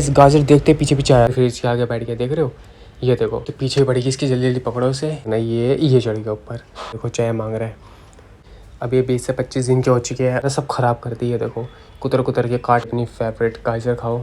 इस गाजर देखते पीछे पीछे आया, फिर इसके आगे बैठ गया, देख रहे हो? ये देखो तो पीछे पड़ेगी इसकी, जल्दी जल्दी पकड़ो उसे। नहीं ये चढ़ गया ऊपर, देखो चाय मांग रहा है। अब ये 20 से 25 दिन के हो चुके हैं, सब ख़राब कर दी है। देखो कुतर कुतर के काट, अपनी फेवरेट गाजर खाओ।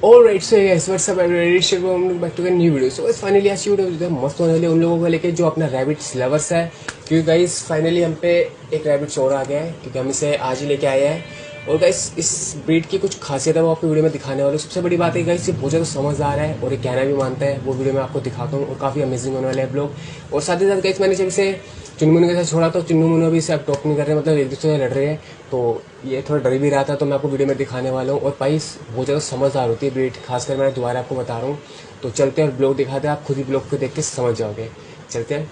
Alright so guys what's up everyone, welcome back to the new video. So guys finally आज की वीडियो मस्त होने वाली है उन लोगों को लेके जो अपना रैबिट्स लवर्स है, क्योंकि गाइस फाइनली हम पे एक रैबिट चोर आ गया है, क्योंकि हम इसे आज ही लेके आए हैं। और गाइस इस ब्रीड की कुछ खासियत है वो आपको वीडियो में दिखाने वाले। सबसे बड़ी बात है गाइस ये बहुत ज़्यादा समझदार है और ये कहना भी मानता है, वो वीडियो में आपको दिखाता हूँ और काफ़ी अमेजिंग होने वाले हैं ब्लॉग। और साथ ही साथ गाइस मैंने जब इसे चुन्नू मुन्नू के साथ छोड़ा तो चुन्नू मुन्नू भी इसे अब टॉप नहीं कर रहे, मतलब एक दूसरे से लड़ रहे हैं, तो ये थोड़ा डर भी रहा था, तो मैं आपको वीडियो में दिखाने वाला हूँ। और पाइस बहुत ज़्यादा समझदार होती है ब्रीड, खासकर मैं दोबारा आपको बता रहा हूँ। तो चलते हैं और ब्लॉग दिखाते हैं, आप खुद ही ब्लॉग को देख के समझ जाओगे। चलते हैं,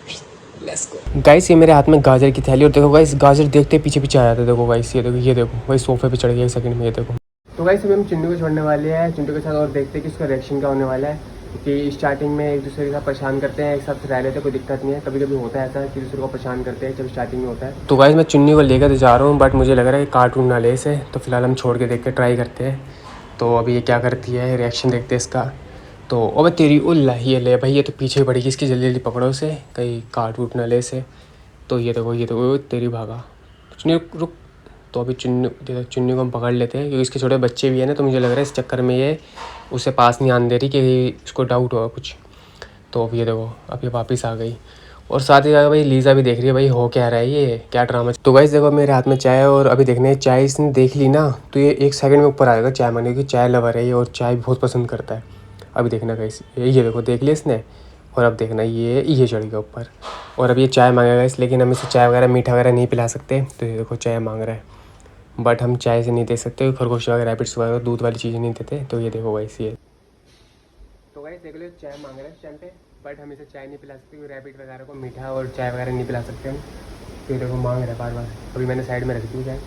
लेट्स गो। गाइस ये मेरे हाथ में गाजर की थैली, और देखो गाइस गाजर देखते पीछे पीछे आया था। देखो गाइस ये देखो भाई सोफे पे चढ़ गया एक सेकंड में, ये देखो। तो गाइस अभी हम चिन्नू को छोड़ने वाले हैं, चिन्नू के साथ, और देखते हैं कि उसका रिएक्शन क्या होने वाला है। क्योंकि स्टार्टिंग में एक दूसरे के साथ परेशान करते हैं, एक साथ रह लेते हैं, कोई दिक्कत नहीं है। कभी कभी होता है ऐसा कि दूसरे को परेशान करते हैं जब स्टार्टिंग में होता है। तो गाइस मैं चुन्नी को लेकर जा रहा हूँ, बट मुझे लग रहा है कि कार्टून ना ले इसे, तो फिलहाल हम छोड़ के देख के ट्राई करते हैं। तो अभी ये क्या करती है, रिएक्शन देखते हैं इसका। तो अब तेरी उल्ला ये ले भाई, ये तो पीछे पड़ेगी इसकी, जल्दी जल्दी पकड़ो उसे, कहीं काट वूट ना ले इसे। तो ये देखो तेरी भागा, चुन्नी रुक। तो अभी चुन्नी को हम पकड़ लेते हैं, क्योंकि इसके छोटे बच्चे भी हैं ना, तो मुझे लग रहा है इस चक्कर में ये उसे पास नहीं आने दे रही, कि इसको डाउट होगा कुछ। तो अब ये देखो अब ये वापस आ गई, और साथ ही साथ भाई लीज़ा भी देख रही है भाई हो क्या रहा है, ये क्या ड्रामा। तो गाइस देखो मेरे हाथ में चाय है, और अभी देखने चाय इसने देख ली ना, तो ये एक सेकंड में ऊपर आएगा चाय मांगने की। चाय लवर है ये, और चाय बहुत पसंद करता है। अभी देखना गाइस, ये देखो देख लिया इसने, और अब देखना ये चढ़ गया ऊपर, और अब ये चाय मांगेगा इस, लेकिन हम इसे चाय वगैरह मीठा वगैरह नहीं पिला सकते। तो ये देखो चाय मांग रहा है, बट हम चाय से नहीं दे सकते, खरगोश वगैरह रैबिट्स वगैरह दूध वाली चीज़ें नहीं देते। तो ये देखो गाइस ये, तो गाइस देख लो चाय मांग रहा है इस टाइम पे, बट हम इसे चाय नहीं पिला सकते, क्योंकि रैबिट वगैरह को मीठा और चाय वगैरह नहीं पिला सकते हम। तो ये देखो मांग रहा है बार बार, अभी मैंने साइड में रख दी चाय।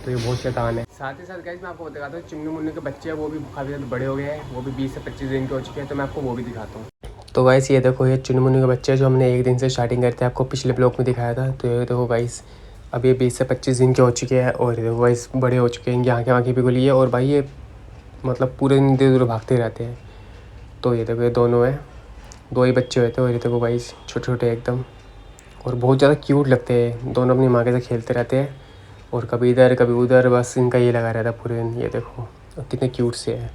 तो ये बहुत शैतान है। साथ ही साथ गाइस मैं आपको दिखाता हूँ चुन्नू मुन्नू के बच्चे हैं, वो भी काफ़ी ज़्यादा बड़े हो गए हैं, वो भी 20 से 25 दिन के हो चुके हैं, तो मैं आपको वो भी दिखाता हूँ। तो गाइस ये देखो ये चुन्नू मुन्नू के बच्चे जो हमने एक दिन से स्टार्टिंग करते हैं, आपको पिछले ब्लॉग में दिखाया था। तो ये देखो गाइस अब ये 20 से 25 दिन के हो चुके हैं, और ये देखो गाइस बड़े हो चुके हैं, इनकी आँखें वाँखें भी खुली है, और भाई ये मतलब पूरे दिन इधर उधर भागते रहते हैं। तो ये देखो ये दोनों हैं, दो ही बच्चे हुए थे, और ये देखो गाइस छोटे छोटे एकदम, और बहुत ज़्यादा क्यूट लगते हैं। दोनों अपनी माँ के साथ खेलते रहते हैं, और कभी इधर कभी उधर, बस इनका ये लगा रहता है पूरे दिन। ये देखो कितने क्यूट से है।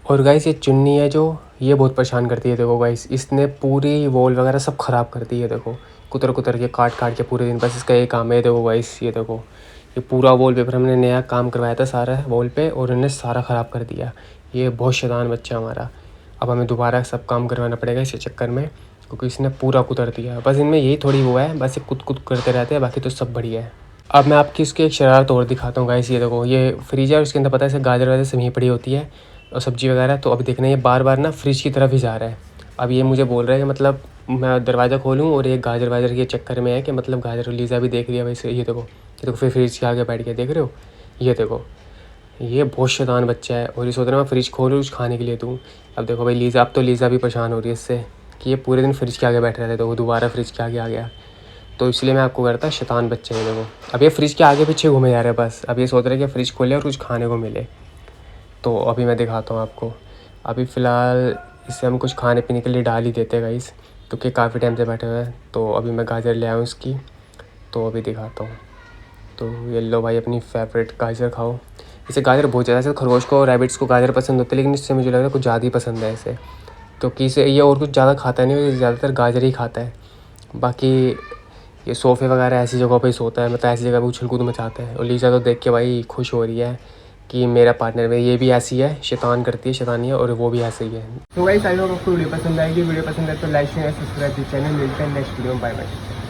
और गाइस ये चुन्नी है जो, ये बहुत परेशान करती है। देखो गाइस इसने पूरी वॉल वगैरह सब ख़राब कर दी है। देखो कुतर कुतर के काट काट के पूरे दिन, बस इसका ये काम है। देखो गाइस ये देखो ये पूरा वॉल पेपर हमने नया काम करवाया था सारा वॉल पे, और इन्होंने सारा ख़राब कर दिया। ये बहुत शैतान बच्चा हमारा। अब हमें दोबारा सब काम करवाना पड़ेगा इस चक्कर में, क्योंकि इसने पूरा कुतर दिया। बस इनमें यही थोड़ी वो है, बस ये कुद करते रहते हैं, बाकी तो सब बढ़िया है। अब मैं आपकी इसकी एक शरारत और दिखाता हूँ गाइस। ये देखो ये फ्रीज है, उसके अंदर पता है इसे गाजर वाजर सब यहीं पड़ी होती है, और सब्जी वगैरह। तो अभी देखना ये बार बार ना फ्रिज की तरफ ही जा रहा है। अब ये मुझे बोल रहा है कि मतलब मैं दरवाज़ा खोलूँ, और ये गाजर वाजर के चक्कर में है कि मतलब गाजर लीज़ा भी देख लिया वैसे। ये देखो फिर फ्रिज के आगे बैठ गया, देख रहे हो? ये देखो ये बहुत शैतान बच्चा है, और ये सोच रहा है मैं फ्रिज खोलूँ कुछ खाने के लिए दूँ। अब देखो भाई लीज़ा, अब तो लीज़ा भी परेशान हो रही है इससे, कि ये पूरे दिन फ्रिज के आगे बैठ रहे थे, तो वो दोबारा फ्रिज के आगे आ गया। तो इसलिए मैं आपको करता शैतान बच्चे हैं। देखो अब ये फ्रिज के आगे पीछे घूमे जा रहे हैं, बस अब ये सोच रहे हैं कि फ्रिज खोले और कुछ खाने को मिले। तो अभी मैं दिखाता हूँ आपको। अभी फ़िलहाल इसे हम कुछ खाने पीने के लिए डाल ही देते हैं गाइस, क्योंकि काफ़ी टाइम से बैठे हुए हैं। तो अभी मैं गाजर ले आया हूँ इसकी, तो अभी दिखाता हूँ। तो ये लो भाई अपनी फेवरेट गाजर खाओ। इसे गाजर बहुत ज़्यादा, से खरगोश को रैबिट्स को गाजर पसंद होते हैं, लेकिन इससे मुझे लग रहा है कुछ ज़्यादा ही पसंद है इसे, क्योंकि इसे ये और कुछ ज़्यादा खाता नहीं, ये ज़्यादातर गाजर ही खाता है। बाकी ये सोफ़े वगैरह ऐसी जगहों पे सोता है, मतलब ऐसी जगह पे उछल कूद मचाता है। और लीज़ा तो देख के भाई खुश हो रही है कि मेरा पार्टनर में ये भी ऐसी है, शैतान करती है शैतानियाँ, और वो भी ऐसे ही है। तो गाइस आई होप आपको वीडियो पसंद आएगी। वीडियो पसंद है तो लाइक शेयर सब्सक्राइब चैनल। मिलते हैं नेक्स्ट वीडियो में, बाय बाय।